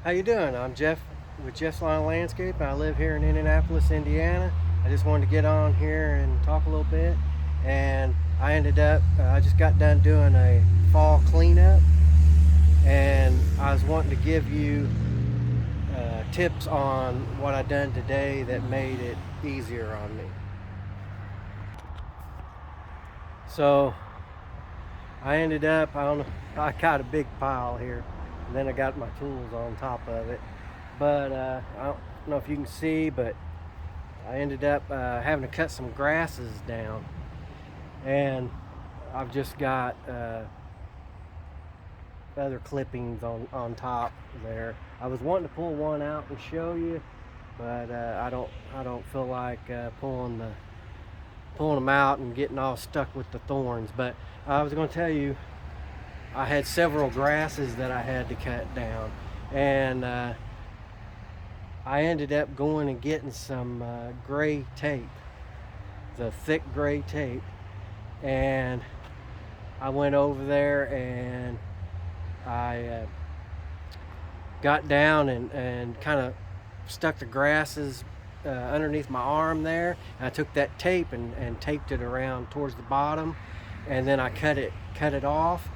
How you doing? I'm Jeff with Jeff's Lawn Landscape. I live here in Indianapolis, Indiana. I just wanted to get on here and talk a little bit. And I just got done doing a fall cleanup, and I was wanting to give you tips on what I done today that made it easier on me. So I don't know, I got a big pile here, and then I got my tools on top of it. But I don't know if you can see, but I ended up having to cut some grasses down, and I've just got other clippings on top there. I was wanting to pull one out and show you, but I don't feel like pulling them out and getting all stuck with the thorns. But I was going to tell you, I had several grasses that I had to cut down, and I ended up going and getting some gray tape, the thick gray tape, and I went over there and I got down and kind of stuck the grasses underneath my arm there. And I took that tape and taped it around towards the bottom, and then I cut it off,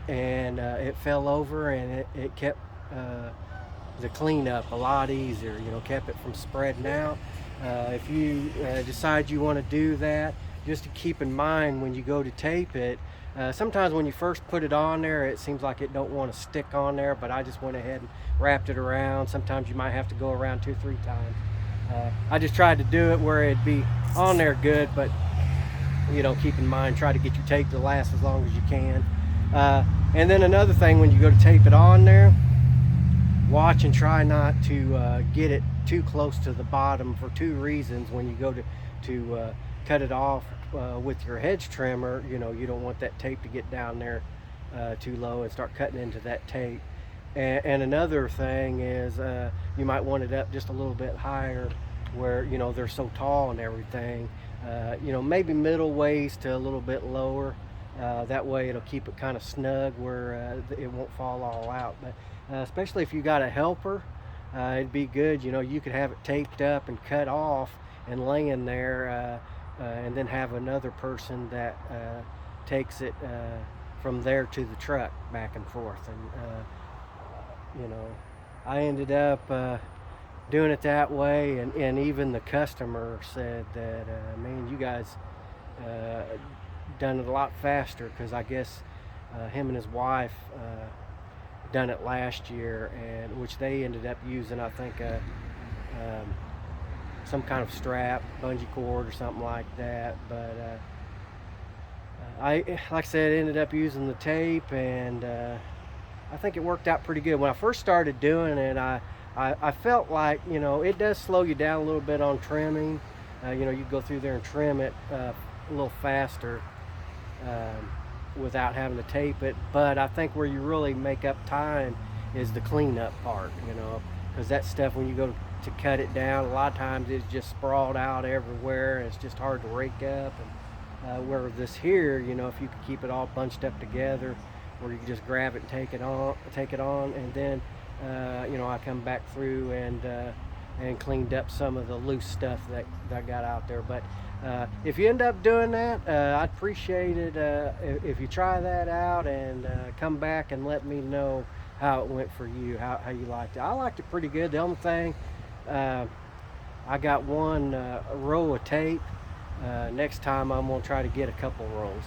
and it fell over, and it kept the cleanup a lot easier. Kept it from spreading out. If you decide you want to do that, just to keep in mind when you go to tape it. Sometimes when you first put it on there, it seems like it don't want to stick on there, but I just went ahead and wrapped it around. Sometimes you might have to go around 2 or 3 times. I just tried to do it where it'd be on there good, but keep in mind, try to get your tape to last as long as you can. And then another thing, when you go to tape it on there, watch and try not to get it too close to the bottom for 2 reasons. When you go to cut it off with your hedge trimmer, you don't want that tape to get down there too low and start cutting into that tape. And another thing is you might want it up just a little bit higher, where they're so tall and everything. Maybe middle waist to a little bit lower. That way it'll keep it kind of snug where it won't fall all out. But especially if you got a helper, it'd be good. You could have it taped up and cut off and laying there, and then have another person that takes it from there to the truck back and forth. And I ended up doing it that way, and even the customer said that, man, you guys done it a lot faster, because I guess him and his wife done it last year, and which they ended up using, I think, some kind of strap, bungee cord or something like that. But like I said, ended up using the tape, and I think it worked out pretty good. When I first started doing it, I felt like, it does slow you down a little bit on trimming. You go through there and trim it a little faster without having to tape it. But I think where you really make up time is the cleanup part, because that stuff, when you go to cut it down, a lot of times it's just sprawled out everywhere, and it's just hard to rake up. And where this here, if you could keep it all bunched up together, where you can just grab it and take it on, and then I come back through and cleaned up some of the loose stuff that I got out there. But if you end up doing that, I'd appreciate it if you try that out, and come back and let me know how it went for you, how you liked it. I liked it pretty good. The only thing, I got one row of tape. Next time I'm gonna try to get a couple rolls.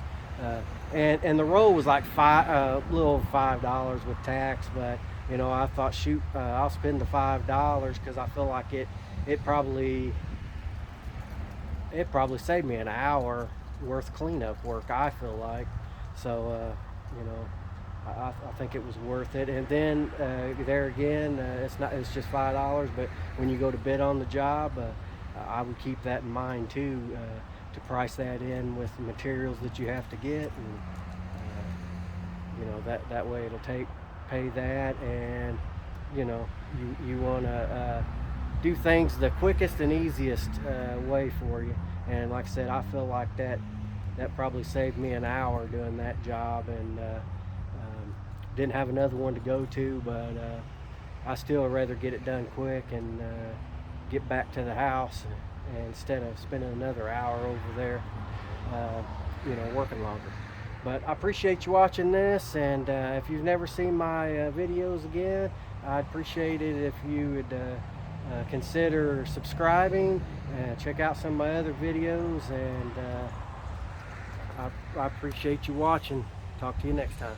And the roll was like little over $5 with tax. But I thought, shoot, I'll spend the $5, because I feel like it probably saved me an hour worth cleanup work, I feel like. So I think it was worth it. And then there again, it's just $5. But when you go to bid on the job, I would keep that in mind too, to price that in with the materials that you have to get, and that way it'll pay that. And you want to do things the quickest and easiest way for you. And like I said, I feel like that probably saved me an hour doing that job. And didn't have another one to go to, but I still rather get it done quick and get back to the house instead of spending another hour over there, working longer. But I appreciate you watching this, and if you've never seen my videos again, I'd appreciate it if you would consider subscribing and check out some of my other videos, and I appreciate you watching. Talk to you next time.